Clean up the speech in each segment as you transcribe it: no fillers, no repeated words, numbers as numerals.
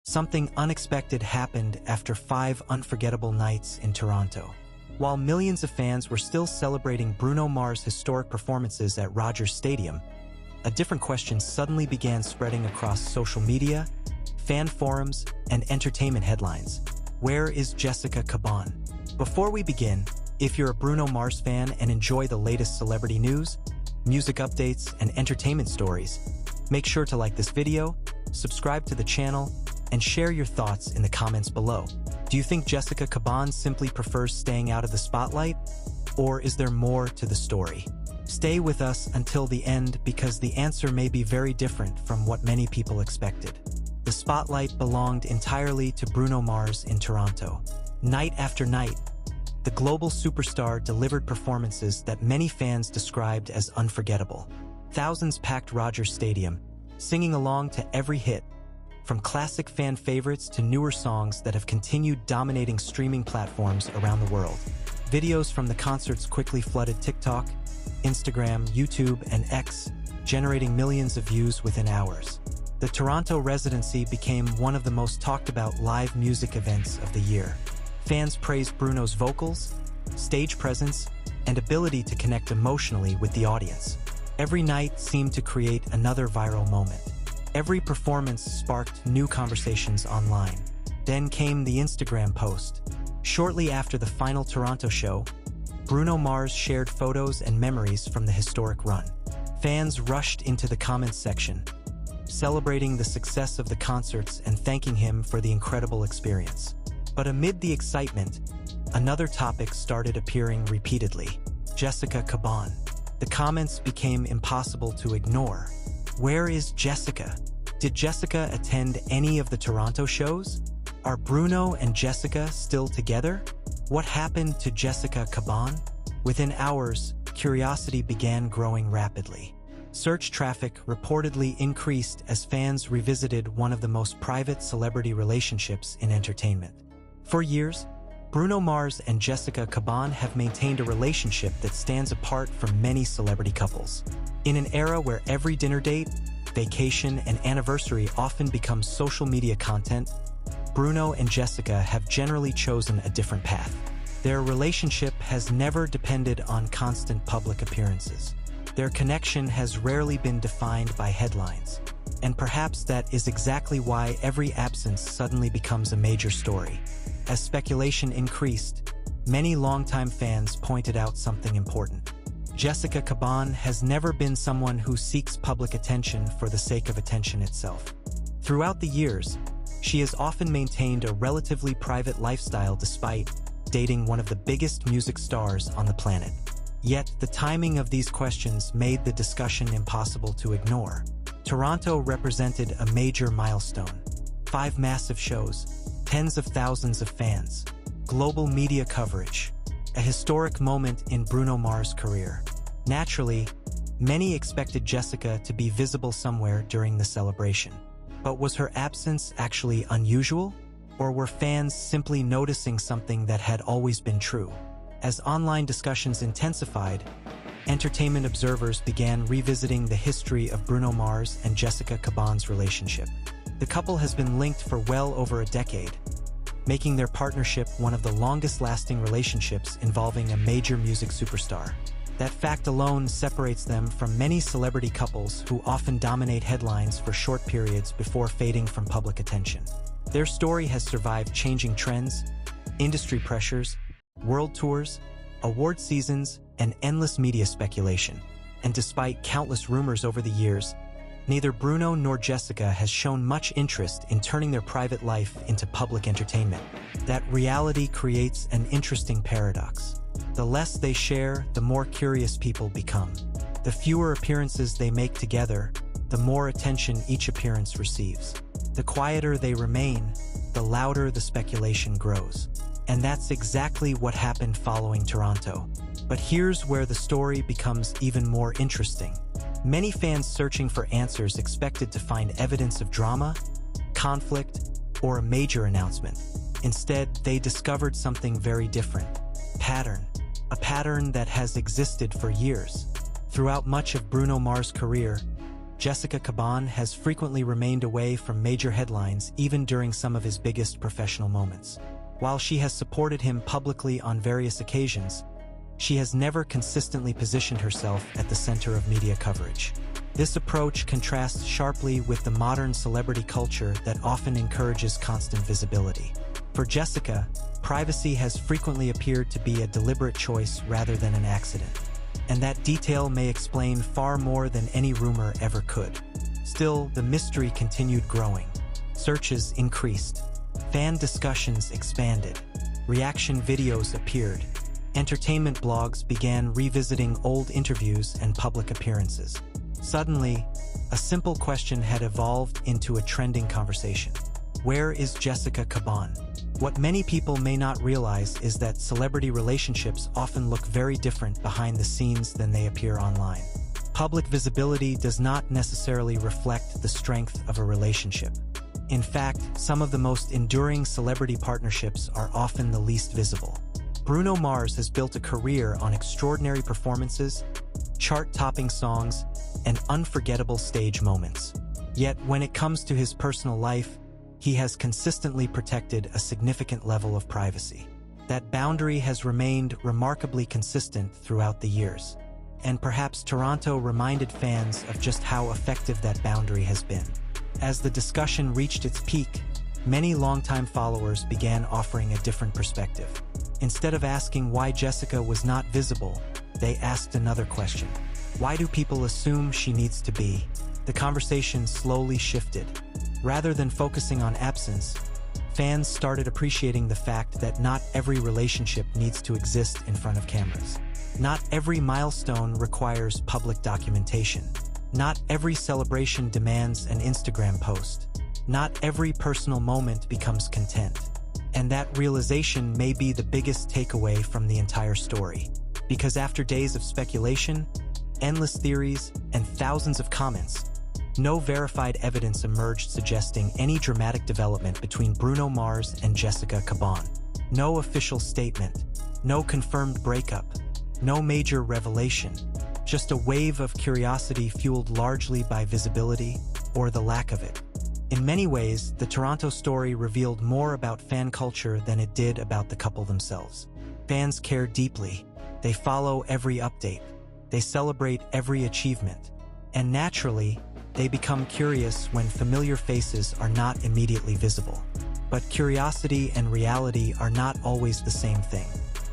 Something unexpected happened after 5 unforgettable nights in Toronto. While millions of fans were still celebrating Bruno Mars' historic performances at Rogers Stadium, a different question suddenly began spreading across social media, fan forums, and entertainment headlines. Where is Jessica Caban? Before we begin, if you're a Bruno Mars fan and enjoy the latest celebrity news, music updates, and entertainment stories, make sure to like this video, subscribe to the channel, and share your thoughts in the comments below. Do you think Jessica Caban simply prefers staying out of the spotlight? Or is there more to the story? Stay with us until the end because the answer may be very different from what many people expected. The spotlight belonged entirely to Bruno Mars in Toronto. Night after night, the global superstar delivered performances that many fans described as unforgettable. Thousands packed Rogers Stadium, singing along to every hit, from classic fan favorites to newer songs that have continued dominating streaming platforms around the world. Videos from the concerts quickly flooded TikTok, Instagram, YouTube, and X, generating millions of views within hours. The Toronto residency became one of the most talked about live music events of the year. Fans praised Bruno's vocals, stage presence, and ability to connect emotionally with the audience. Every night seemed to create another viral moment. Every performance sparked new conversations online. Then came the Instagram post. Shortly after the final Toronto show, Bruno Mars shared photos and memories from the historic run. Fans rushed into the comments section, celebrating the success of the concerts and thanking him for the incredible experience. But amid the excitement, another topic started appearing repeatedly: Jessica Caban. The comments became impossible to ignore. Where is Jessica? Did Jessica attend any of the Toronto shows? Are Bruno and Jessica still together? What happened to Jessica Caban? Within hours, curiosity began growing rapidly. Search traffic reportedly increased as fans revisited one of the most private celebrity relationships in entertainment. For years, Bruno Mars and Jessica Caban have maintained a relationship that stands apart from many celebrity couples. In an era where every dinner date, vacation, and anniversary often becomes social media content, Bruno and Jessica have generally chosen a different path. Their relationship has never depended on constant public appearances. Their connection has rarely been defined by headlines. And perhaps that is exactly why every absence suddenly becomes a major story. As speculation increased, many longtime fans pointed out something important. Jessica Caban has never been someone who seeks public attention for the sake of attention itself. Throughout the years, she has often maintained a relatively private lifestyle despite dating one of the biggest music stars on the planet. Yet, the timing of these questions made the discussion impossible to ignore. Toronto represented a major milestone. 5 massive shows, tens of thousands of fans, global media coverage, a historic moment in Bruno Mars' career. Naturally, many expected Jessica to be visible somewhere during the celebration. But was her absence actually unusual? Or were fans simply noticing something that had always been true? As online discussions intensified, entertainment observers began revisiting the history of Bruno Mars and Jessica Caban's relationship. The couple has been linked for well over a decade, making their partnership one of the longest-lasting relationships involving a major music superstar. That fact alone separates them from many celebrity couples who often dominate headlines for short periods before fading from public attention. Their story has survived changing trends, industry pressures, world tours, award seasons, and endless media speculation. And despite countless rumors over the years, neither Bruno nor Jessica has shown much interest in turning their private life into public entertainment. That reality creates an interesting paradox. The less they share, the more curious people become. The fewer appearances they make together, the more attention each appearance receives. The quieter they remain, the louder the speculation grows. And that's exactly what happened following Toronto. But here's where the story becomes even more interesting. Many fans searching for answers expected to find evidence of drama, conflict, or a major announcement. Instead, they discovered something very different. Pattern. A pattern that has existed for years. Throughout much of Bruno Mars' career, Jessica Caban has frequently remained away from major headlines even during some of his biggest professional moments. While she has supported him publicly on various occasions, she has never consistently positioned herself at the center of media coverage. This approach contrasts sharply with the modern celebrity culture that often encourages constant visibility. For Jessica, privacy has frequently appeared to be a deliberate choice rather than an accident. And that detail may explain far more than any rumor ever could. Still, the mystery continued growing. Searches increased. Fan discussions expanded. Reaction videos appeared. Entertainment blogs began revisiting old interviews and public appearances. Suddenly, a simple question had evolved into a trending conversation. Where is Jessica Caban? What many people may not realize is that celebrity relationships often look very different behind the scenes than they appear online. Public visibility does not necessarily reflect the strength of a relationship. In fact, some of the most enduring celebrity partnerships are often the least visible. Bruno Mars has built a career on extraordinary performances, chart-topping songs, and unforgettable stage moments. Yet, when it comes to his personal life, he has consistently protected a significant level of privacy. That boundary has remained remarkably consistent throughout the years. And perhaps Toronto reminded fans of just how effective that boundary has been. As the discussion reached its peak, many longtime followers began offering a different perspective. Instead of asking why Jessica was not visible, they asked another question. Why do people assume she needs to be? The conversation slowly shifted. Rather than focusing on absence, fans started appreciating the fact that not every relationship needs to exist in front of cameras. Not every milestone requires public documentation. Not every celebration demands an Instagram post. Not every personal moment becomes content. And that realization may be the biggest takeaway from the entire story. Because after days of speculation, endless theories, and thousands of comments, no verified evidence emerged suggesting any dramatic development between Bruno Mars and Jessica Caban. No official statement, no confirmed breakup, no major revelation, just a wave of curiosity fueled largely by visibility or the lack of it. In many ways, the Toronto story revealed more about fan culture than it did about the couple themselves. Fans care deeply, they follow every update, they celebrate every achievement, and naturally, they become curious when familiar faces are not immediately visible. But curiosity and reality are not always the same thing.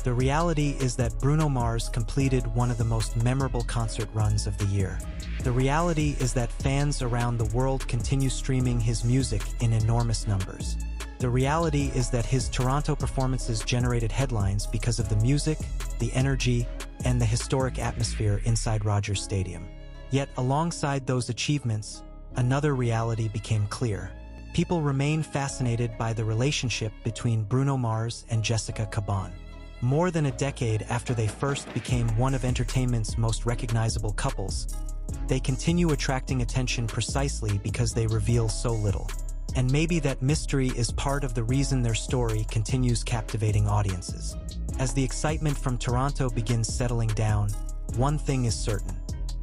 The reality is that Bruno Mars completed one of the most memorable concert runs of the year. The reality is that fans around the world continue streaming his music in enormous numbers. The reality is that his Toronto performances generated headlines because of the music, the energy, and the historic atmosphere inside Rogers Stadium. Yet alongside those achievements, another reality became clear. People remain fascinated by the relationship between Bruno Mars and Jessica Caban. More than a decade after they first became one of entertainment's most recognizable couples, they continue attracting attention precisely because they reveal so little. And maybe that mystery is part of the reason their story continues captivating audiences. As the excitement from Toronto begins settling down, one thing is certain.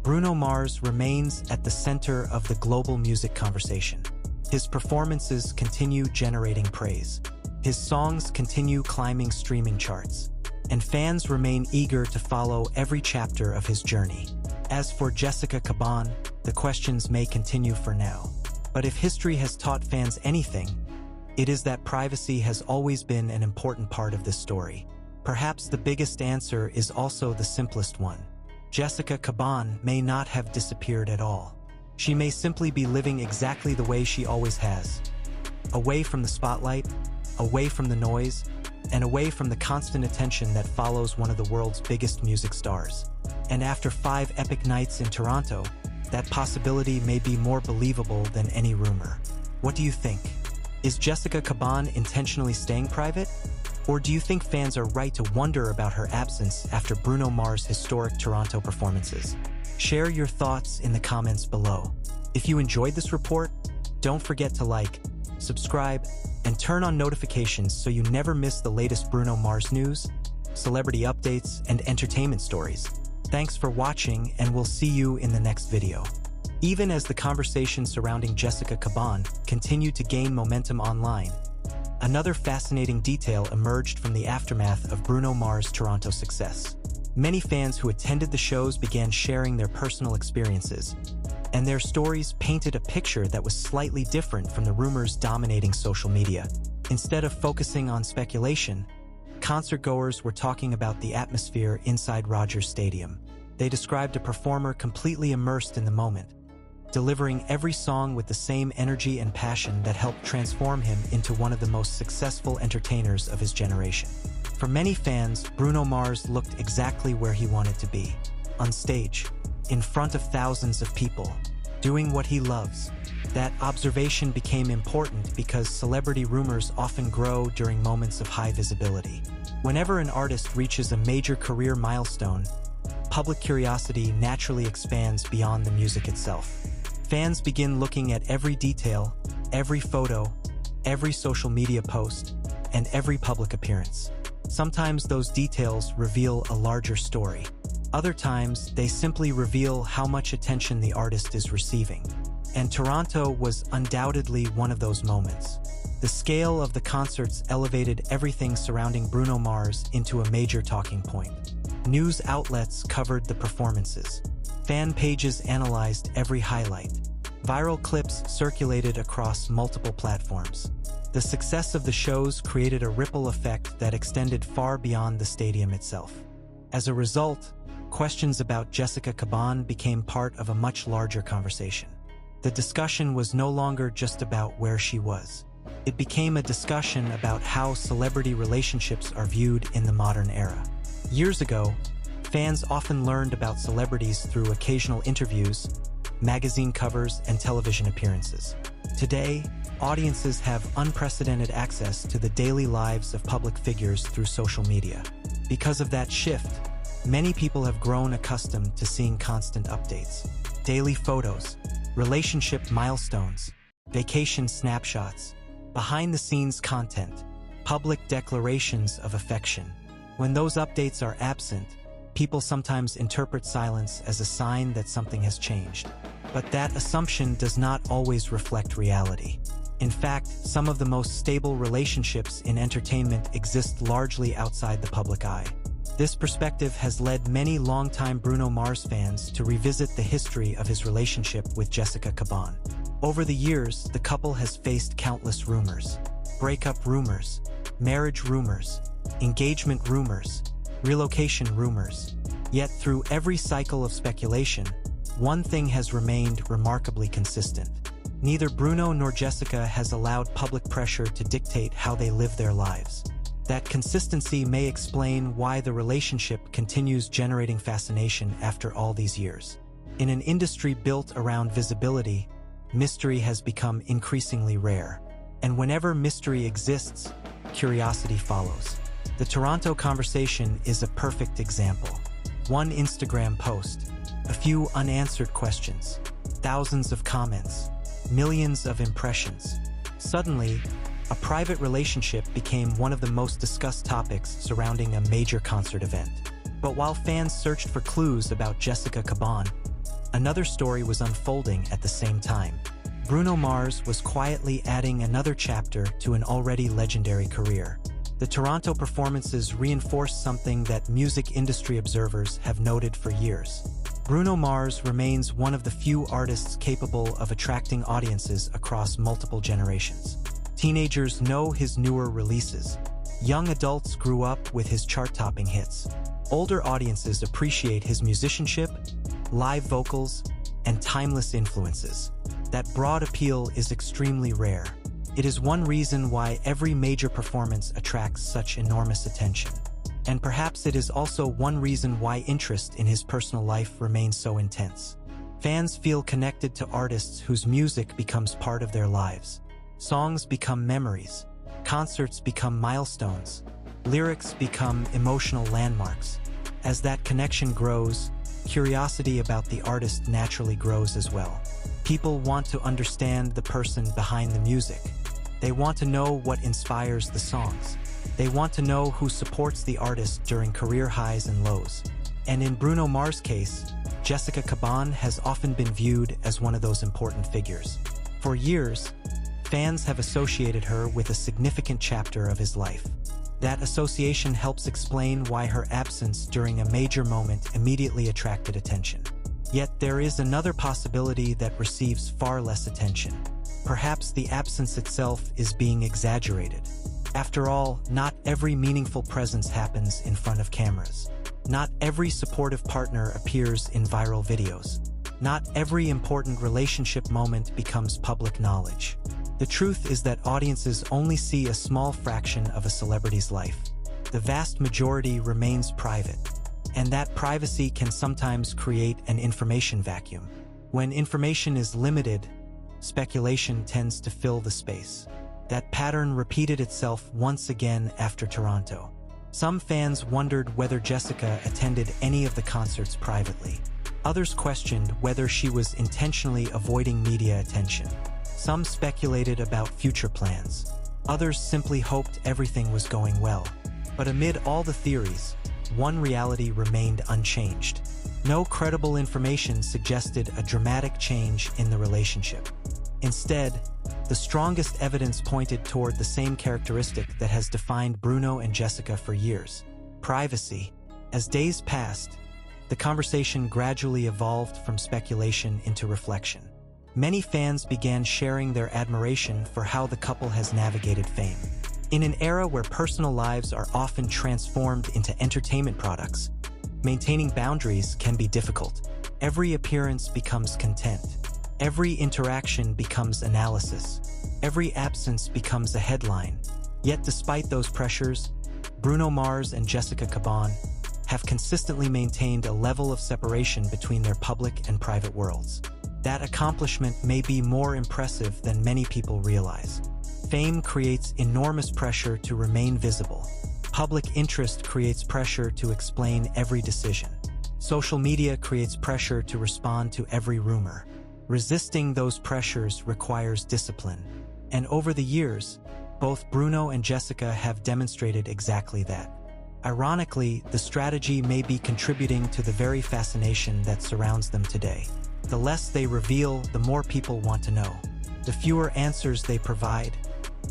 Bruno Mars remains at the center of the global music conversation. His performances continue generating praise. His songs continue climbing streaming charts. And fans remain eager to follow every chapter of his journey. As for Jessica Caban, the questions may continue for now. But if history has taught fans anything, it is that privacy has always been an important part of this story. Perhaps the biggest answer is also the simplest one. Jessica Caban may not have disappeared at all. She may simply be living exactly the way she always has. Away from the spotlight, away from the noise, and away from the constant attention that follows one of the world's biggest music stars. And after 5 epic nights in Toronto, that possibility may be more believable than any rumor. What do you think? Is Jessica Caban intentionally staying private? Or do you think fans are right to wonder about her absence after Bruno Mars' historic Toronto performances? Share your thoughts in the comments below. If you enjoyed this report, don't forget to like, subscribe, and turn on notifications so you never miss the latest Bruno Mars news, celebrity updates, and entertainment stories. Thanks for watching, and we'll see you in the next video. Even as the conversation surrounding Jessica Caban continued to gain momentum online, another fascinating detail emerged from the aftermath of Bruno Mars' Toronto success. Many fans who attended the shows began sharing their personal experiences, and their stories painted a picture that was slightly different from the rumors dominating social media. Instead of focusing on speculation, concertgoers were talking about the atmosphere inside Rogers Stadium. They described a performer completely immersed in the moment, delivering every song with the same energy and passion that helped transform him into one of the most successful entertainers of his generation. For many fans, Bruno Mars looked exactly where he wanted to be, on stage, in front of thousands of people, doing what he loves. That observation became important because celebrity rumors often grow during moments of high visibility. Whenever an artist reaches a major career milestone, public curiosity naturally expands beyond the music itself. Fans begin looking at every detail, every photo, every social media post, and every public appearance. Sometimes those details reveal a larger story. Other times, they simply reveal how much attention the artist is receiving. And Toronto was undoubtedly one of those moments. The scale of the concerts elevated everything surrounding Bruno Mars into a major talking point. News outlets covered the performances. Fan pages analyzed every highlight. Viral clips circulated across multiple platforms. The success of the shows created a ripple effect that extended far beyond the stadium itself. As a result, questions about Jessica Caban became part of a much larger conversation. The discussion was no longer just about where she was. It became a discussion about how celebrity relationships are viewed in the modern era. Years ago, fans often learned about celebrities through occasional interviews, magazine covers, and television appearances. Today, audiences have unprecedented access to the daily lives of public figures through social media. Because of that shift, many people have grown accustomed to seeing constant updates. Daily photos, relationship milestones, vacation snapshots, behind-the-scenes content, public declarations of affection. When those updates are absent, people sometimes interpret silence as a sign that something has changed. But that assumption does not always reflect reality. In fact, some of the most stable relationships in entertainment exist largely outside the public eye. This perspective has led many longtime Bruno Mars fans to revisit the history of his relationship with Jessica Caban. Over the years, the couple has faced countless rumors. Breakup rumors, marriage rumors, engagement rumors, relocation rumors. Yet through every cycle of speculation, one thing has remained remarkably consistent. Neither Bruno nor Jessica has allowed public pressure to dictate how they live their lives. That consistency may explain why the relationship continues generating fascination after all these years. In an industry built around visibility, mystery has become increasingly rare. And whenever mystery exists, curiosity follows. The Toronto conversation is a perfect example. One Instagram post, a few unanswered questions, thousands of comments, millions of impressions. Suddenly, a private relationship became one of the most discussed topics surrounding a major concert event. But while fans searched for clues about Jessica Caban, another story was unfolding at the same time. Bruno Mars was quietly adding another chapter to an already legendary career. The Toronto performances reinforced something that music industry observers have noted for years. Bruno Mars remains one of the few artists capable of attracting audiences across multiple generations. Teenagers know his newer releases. Young adults grew up with his chart-topping hits. Older audiences appreciate his musicianship, live vocals, and timeless influences. That broad appeal is extremely rare. It is one reason why every major performance attracts such enormous attention. And perhaps it is also one reason why interest in his personal life remains so intense. Fans feel connected to artists whose music becomes part of their lives. Songs become memories. Concerts become milestones. Lyrics become emotional landmarks. As that connection grows, curiosity about the artist naturally grows as well. People want to understand the person behind the music. They want to know what inspires the songs. They want to know who supports the artist during career highs and lows. And in Bruno Mars' case, Jessica Caban has often been viewed as one of those important figures. For years, fans have associated her with a significant chapter of his life. That association helps explain why her absence during a major moment immediately attracted attention. Yet there is another possibility that receives far less attention. Perhaps the absence itself is being exaggerated. After all, not every meaningful presence happens in front of cameras. Not every supportive partner appears in viral videos. Not every important relationship moment becomes public knowledge. The truth is that audiences only see a small fraction of a celebrity's life. The vast majority remains private, and that privacy can sometimes create an information vacuum. When information is limited, speculation tends to fill the space. That pattern repeated itself once again after Toronto. Some fans wondered whether Jessica attended any of the concerts privately. Others questioned whether she was intentionally avoiding media attention. Some speculated about future plans. Others simply hoped everything was going well. But amid all the theories, one reality remained unchanged. No credible information suggested a dramatic change in the relationship. Instead, the strongest evidence pointed toward the same characteristic that has defined Bruno and Jessica for years: privacy. As days passed, the conversation gradually evolved from speculation into reflection. Many fans began sharing their admiration for how the couple has navigated fame. In an era where personal lives are often transformed into entertainment products, maintaining boundaries can be difficult. Every appearance becomes content. Every interaction becomes analysis. Every absence becomes a headline. Yet despite those pressures, Bruno Mars and Jessica Caban have consistently maintained a level of separation between their public and private worlds. That accomplishment may be more impressive than many people realize. Fame creates enormous pressure to remain visible. Public interest creates pressure to explain every decision. Social media creates pressure to respond to every rumor. Resisting those pressures requires discipline. And over the years, both Bruno and Jessica have demonstrated exactly that. Ironically, the strategy may be contributing to the very fascination that surrounds them today. The less they reveal, the more people want to know. The fewer answers they provide,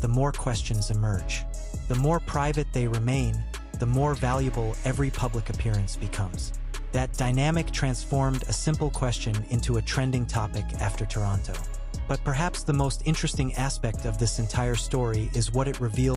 the more questions emerge. The more private they remain, the more valuable every public appearance becomes. That dynamic transformed a simple question into a trending topic after Toronto. But perhaps the most interesting aspect of this entire story is what it reveals